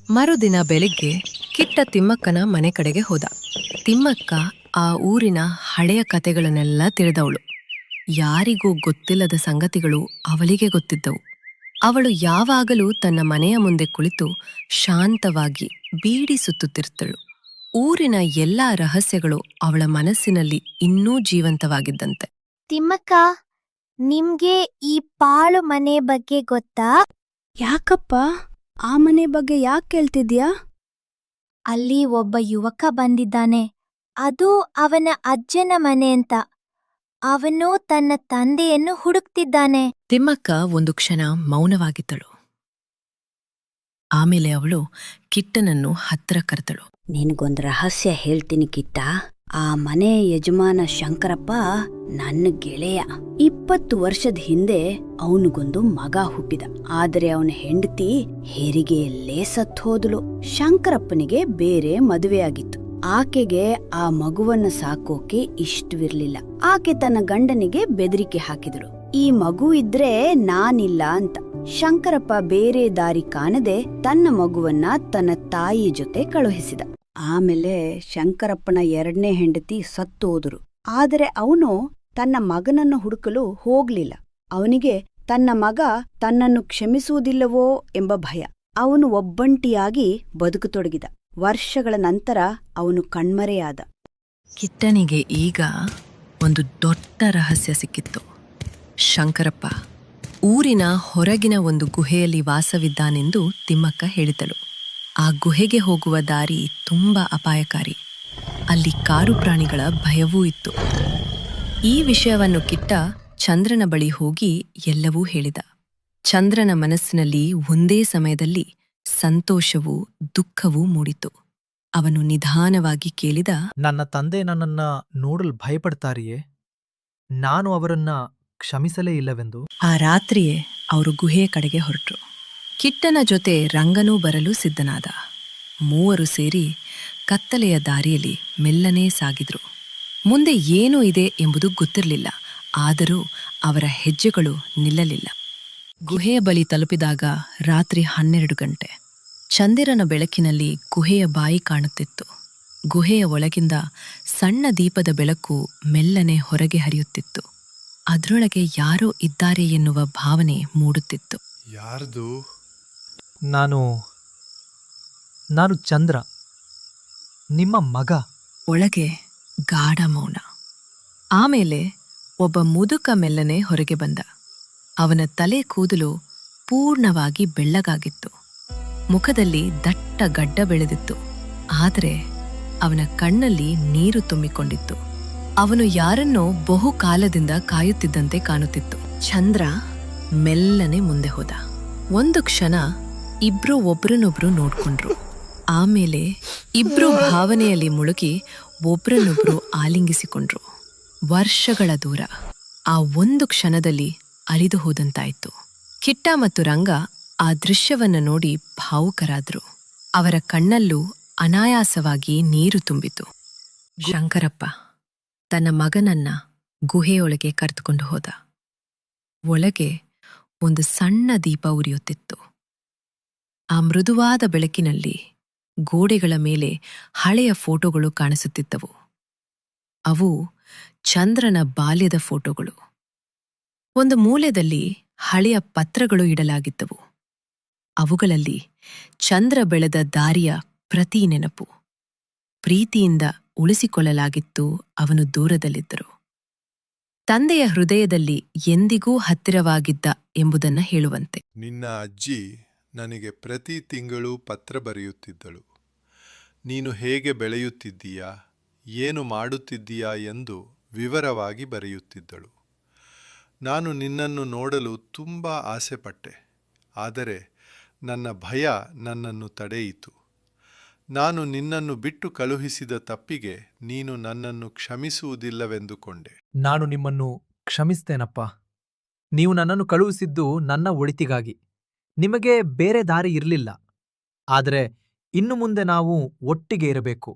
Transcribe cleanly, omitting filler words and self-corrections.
ಮರುದಿನ ಬೆಳಿಗ್ಗೆ ಕಿಟ್ಟ ತಿಮ್ಮಕ್ಕನ ಮನೆ ಕಡೆಗೆ ಹೋದ. ತಿಮ್ಮಕ್ಕ ಆ ಊರಿನ ಹಳೆಯ ಕತೆಗಳನ್ನೆಲ್ಲ ತಿಳಿದವಳು. ಯಾರಿಗೂ ಗೊತ್ತಿಲ್ಲದ ಸಂಗತಿಗಳು ಅವಳಿಗೆ ಗೊತ್ತಿದ್ದವು. ಅವಳು ಯಾವಾಗಲೂ ತನ್ನ ಮನೆಯ ಮುಂದೆ ಕುಳಿತು ಶಾಂತವಾಗಿ ಬೀಡಿ ಸುತ್ತುತ್ತಿರುತ್ತಳು. ಊರಿನ ಎಲ್ಲಾ ರಹಸ್ಯಗಳು ಅವಳ ಮನಸ್ಸಿನಲ್ಲಿ ಇನ್ನೂ ಜೀವಂತವಾಗಿದ್ದಂತೆ. ತಿಮ್ಮಕ್ಕ, ನಿಮ್ಗೆ ಈ ಪಾಳು ಮನೆ ಬಗ್ಗೆ ಗೊತ್ತಾ? ಯಾಕಪ್ಪ, ಆ ಮನೆ ಬಗ್ಗೆ ಯಾಕೆ ಕೇಳ್ತಿದ್ಯಾ? ಅಲ್ಲಿ ಒಬ್ಬ ಯುವಕ ಬಂದಿದ್ದಾನೆ. ಅದು ಅವನ ಅಜ್ಜನ ಮನೆ ಅಂತ. ಅವನು ತನ್ನ ತಂದೆಯನ್ನು ಹುಡುಕ್ತಿದ್ದಾನೆ. ತಿಮ್ಮಕ್ಕ ಒಂದು ಕ್ಷಣ ಮೌನವಾಗಿದ್ದಳು. ಆಮೇಲೆ ಅವಳು ಕಿಟ್ಟನನ್ನು ಹತ್ತಿರ ಕರೆದಳು. ನಿನಗೊಂದು ರಹಸ್ಯ ಹೇಳ್ತೀನಿ ಕಿಟ್ಟ. ಆ ಮನೆ ಯಜಮಾನ ಶಂಕರಪ್ಪ ನನ್ನ ಗೆಳೆಯ. 20 ವರ್ಷದ ಹಿಂದೆ ಅವನಿಗೊಂದು ಮಗ ಹುಟ್ಟಿದ. ಆದರೆ ಅವನ ಹೆಂಡತಿ ಹೆರಿಗೆಯಲ್ಲೇ ಸತ್ತೋದಳು. ಶಂಕರಪ್ಪನಿಗೆ ಬೇರೆ ಮದುವೆಯಾಗಿತ್ತು. ಆಕೆಗೆ ಆ ಮಗುವನ್ನ ಸಾಕೋಕೆ ಇಷ್ಟವಿರ್ಲಿಲ್ಲ. ಆಕೆ ತನ್ನ ಗಂಡನಿಗೆ ಬೆದರಿಕೆ ಹಾಕಿದಳು, ಈ ಮಗು ಇದ್ರೆ ನಾನಿಲ್ಲ ಅಂತ. ಶಂಕರಪ್ಪ ಬೇರೆ ದಾರಿ ಕಾಣದೆ ತನ್ನ ಮಗುವನ್ನ ತನ್ನ ತಾಯಿ ಜೊತೆ ಕಳುಹಿಸಿದ. ಆಮೇಲೆ ಶಂಕರಪ್ಪನ 2ನೇ ಹೆಂಡತಿ ಸತ್ತೋದ್ರು. ಆದರೆ ಅವನು ತನ್ನ ಮಗನನ್ನು ಹುಡುಕಲು ಹೋಗ್ಲಿಲ್ಲ. ಅವನಿಗೆ ತನ್ನ ಮಗ ತನ್ನನ್ನು ಕ್ಷಮಿಸುವುದಿಲ್ಲವೋ ಎಂಬ ಭಯ. ಅವನು ಒಬ್ಬಂಟಿಯಾಗಿ ಬದುಕತೊಡಗಿದ. ವರ್ಷಗಳ ನಂತರ ಅವನು ಕಣ್ಮರೆಯಾದ. ಕಿಟ್ಟನಿಗೆ ಈಗ ಒಂದು ದೊಡ್ಡ ರಹಸ್ಯ ಸಿಕ್ಕಿತ್ತು. ಶಂಕರಪ್ಪ ಊರಿನ ಹೊರಗಿನ ಒಂದು ಗುಹೆಯಲ್ಲಿ ವಾಸವಿದ್ದಾನೆಂದು ತಿಮ್ಮಕ್ಕ ಹೇಳಿದಳು. ಆ ಗುಹೆಗೆ ಹೋಗುವ ದಾರಿ ತುಂಬಾ ಅಪಾಯಕಾರಿ. ಅಲ್ಲಿ ಕಾಡು ಪ್ರಾಣಿಗಳ ಭಯವೂ ಇತ್ತು. ಈ ವಿಷಯವನ್ನು ಕಿಟ್ಟ ಚಂದ್ರನ ಬಳಿ ಹೋಗಿ ಎಲ್ಲವೂ ಹೇಳಿದ. ಚಂದ್ರನ ಮನಸ್ಸಿನಲ್ಲಿ ಒಂದೇ ಸಮಯದಲ್ಲಿ ಸಂತೋಷವೂ ದುಃಖವೂ ಮೂಡಿತು. ಅವನು ನಿಧಾನವಾಗಿ ಕೇಳಿದ, ನನ್ನ ತಂದೆ ನನ್ನನ್ನ ನೋಡಲು ಭಯಪಡ್ತಾರಿಯೇ? ನಾನು ಅವರನ್ನ ಕ್ಷಮಿಸಲೇ ಇಲ್ಲವೆಂದು. ಆ ರಾತ್ರಿಯೇ ಅವರು ಗುಹೆಯ ಕಡೆಗೆ ಹೊರಟರು. ಕಿಟ್ಟನ ಜೊತೆ ರಂಗನೂ ಬರಲು ಸಿದ್ಧನಾದ. ಮೂವರು ಸೇರಿ ಕತ್ತಲೆಯ ದಾರಿಯಲ್ಲಿ ಮೆಲ್ಲನೇ ಸಾಗಿದ್ರು. ಮುಂದೆ ಏನೂ ಇದೆ ಎಂಬುದು ಗೊತ್ತಿರಲಿಲ್ಲ. ಆದರೂ ಅವರ ಹೆಜ್ಜೆಗಳು ನಿಲ್ಲಲಿಲ್ಲ. ಗುಹೆಯ ಬಳಿ ತಲುಪಿದಾಗ ರಾತ್ರಿ 12 ಗಂಟೆ. ಚಂದಿರನ ಬೆಳಕಿನಲ್ಲಿ ಗುಹೆಯ ಬಾಯಿ ಕಾಣುತ್ತಿತ್ತು. ಗುಹೆಯ ಒಳಗಿಂದ ಸಣ್ಣ ದೀಪದ ಬೆಳಕು ಮೆಲ್ಲನೆ ಹೊರಗೆ ಹರಿಯುತ್ತಿತ್ತು. ಅದರೊಳಗೆ ಯಾರೋ ಇದ್ದಾರೆ ಎನ್ನುವ ಭಾವನೆ ಮೂಡುತ್ತಿತ್ತು. ಯಾರ್ದು? ನಾನು ಚಂದ್ರ, ನಿಮ್ಮ ಮಗ. ಒಳಗೆ ಗಾಢ ಮೌನ. ಆಮೇಲೆ ಒಬ್ಬ ಮುದುಕ ಮೆಲ್ಲನೆ ಹೊರಗೆ ಬಂದ. ಅವನ ತಲೆ ಕೂದಲು ಪೂರ್ಣವಾಗಿ ಬೆಳ್ಳಗಾಗಿತ್ತು. ಮುಖದಲ್ಲಿ ದಟ್ಟ ಗಡ್ಡ ಬೆಳೆದಿತ್ತು. ಆದರೆ ಅವನ ಕಣ್ಣಲ್ಲಿ ನೀರು ತುಂಬಿಕೊಂಡಿತ್ತು. ಅವನು ಯಾರನ್ನೋ ಬಹುಕಾಲದಿಂದ ಕಾಯುತ್ತಿದ್ದಂತೆ ಕಾಣುತ್ತಿತ್ತು. ಚಂದ್ರ ಮೆಲ್ಲನೆ ಮುಂದೆ ಹೋದ. ಒಂದು ಕ್ಷಣ ಇಬ್ರು ಒಬ್ರನ್ನೊಬ್ರು ನೋಡ್ಕೊಂಡ್ರು. ಆಮೇಲೆ ಇಬ್ರು ಭಾವನೆಯಲ್ಲಿ ಮುಳುಗಿ ಒಬ್ರನ್ನೊಬ್ರು ಆಲಿಂಗಿಸಿಕೊಂಡ್ರು. ವರ್ಷಗಳ ದೂರ ಆ ಒಂದು ಕ್ಷಣದಲ್ಲಿ ಅಳಿದು ಹೋದಂತಾಯ್ತು. ಕಿಟ್ಟ ಮತ್ತು ರಂಗ ಆ ದೃಶ್ಯವನ್ನ ನೋಡಿ ಭಾವುಕರಾದ್ರು. ಅವರ ಕಣ್ಣಲ್ಲೂ ಅನಾಯಾಸವಾಗಿ ನೀರು ತುಂಬಿತು. ಶಂಕರಪ್ಪ ತನ್ನ ಮಗನನ್ನ ಗುಹೆಯೊಳಗೆ ಕರೆದುಕೊಂಡು ಹೋದ. ಒಳಗೆ ಒಂದು ಸಣ್ಣ ದೀಪ ಉರಿಯುತ್ತಿತ್ತು. ಆ ಮೃದುವಾದ ಬೆಳಕಿನಲ್ಲಿ ಗೋಡೆಗಳ ಮೇಲೆ ಹಳೆಯ ಫೋಟೋಗಳು ಕಾಣಿಸುತ್ತಿದ್ದವು. ಅವು ಚಂದ್ರನ ಬಾಲ್ಯದ ಫೋಟೋಗಳು. ಒಂದು ಮೂಲೆಯಲ್ಲಿ ಹಳೆಯ ಪತ್ರಗಳು ಇಡಲಾಗಿದ್ದವು. ಅವುಗಳಲ್ಲಿ ಚಂದ್ರ ಬೆಳೆದ ದಾರಿಯ ಪ್ರತಿ ನೆನಪು. ಪ್ರೀತಿಯಿಂದ ಉಳಿಸಿಕೊಳ್ಳಲಾಗಿತ್ತು. ಅವನು ದೂರದಲ್ಲಿದ್ದರು. ತಂದೆಯ ಹೃದಯದಲ್ಲಿ ಎಂದಿಗೂ ಹತ್ತಿರವಾಗಿದ್ದ ಎಂಬುದನ್ನು ಹೇಳುವಂತೆ. ನಿನ್ನ ಅಜ್ಜಿ ನನಗೆ ಪ್ರತಿ ತಿಂಗಳು ಪತ್ರ ಬರೆಯುತ್ತಿದ್ದಳು. ನೀನು ಹೇಗೆ ಬೆಳೆಯುತ್ತಿದ್ದೀಯಾ, ಏನು ಮಾಡುತ್ತಿದ್ದೀಯಾ ಎಂದು ವಿವರವಾಗಿ ಬರೆಯುತ್ತಿದ್ದಳು. ನಾನು ನಿನ್ನನ್ನು ನೋಡಲು ತುಂಬ ಆಸೆಪಟ್ಟೆ. ಆದರೆ ನನ್ನ ಭಯ ನನ್ನನ್ನು ತಡೆಯಿತು. ನಾನು ನಿನ್ನನ್ನು ಬಿಟ್ಟು ಕಳುಹಿಸಿದ ತಪ್ಪಿಗೆ ನೀನು ನನ್ನನ್ನು ಕ್ಷಮಿಸುವುದಿಲ್ಲವೆಂದುಕೊಂಡೆ. ನಾನು ನಿಮ್ಮನ್ನು ಕ್ಷಮಿಸ್ತೇನಪ್ಪ. ನೀವು ನನ್ನನ್ನು ಕಳುಹಿಸಿದ್ದು ನನ್ನ ಒಳಿತಿಗಾಗಿ. ನಿಮಗೆ ಬೇರೆ ದಾರಿ ಇರಲಿಲ್ಲ. ಆದರೆ ಇನ್ನು ಮುಂದೆ ನಾವು ಒಟ್ಟಿಗೆ ಇರಬೇಕು.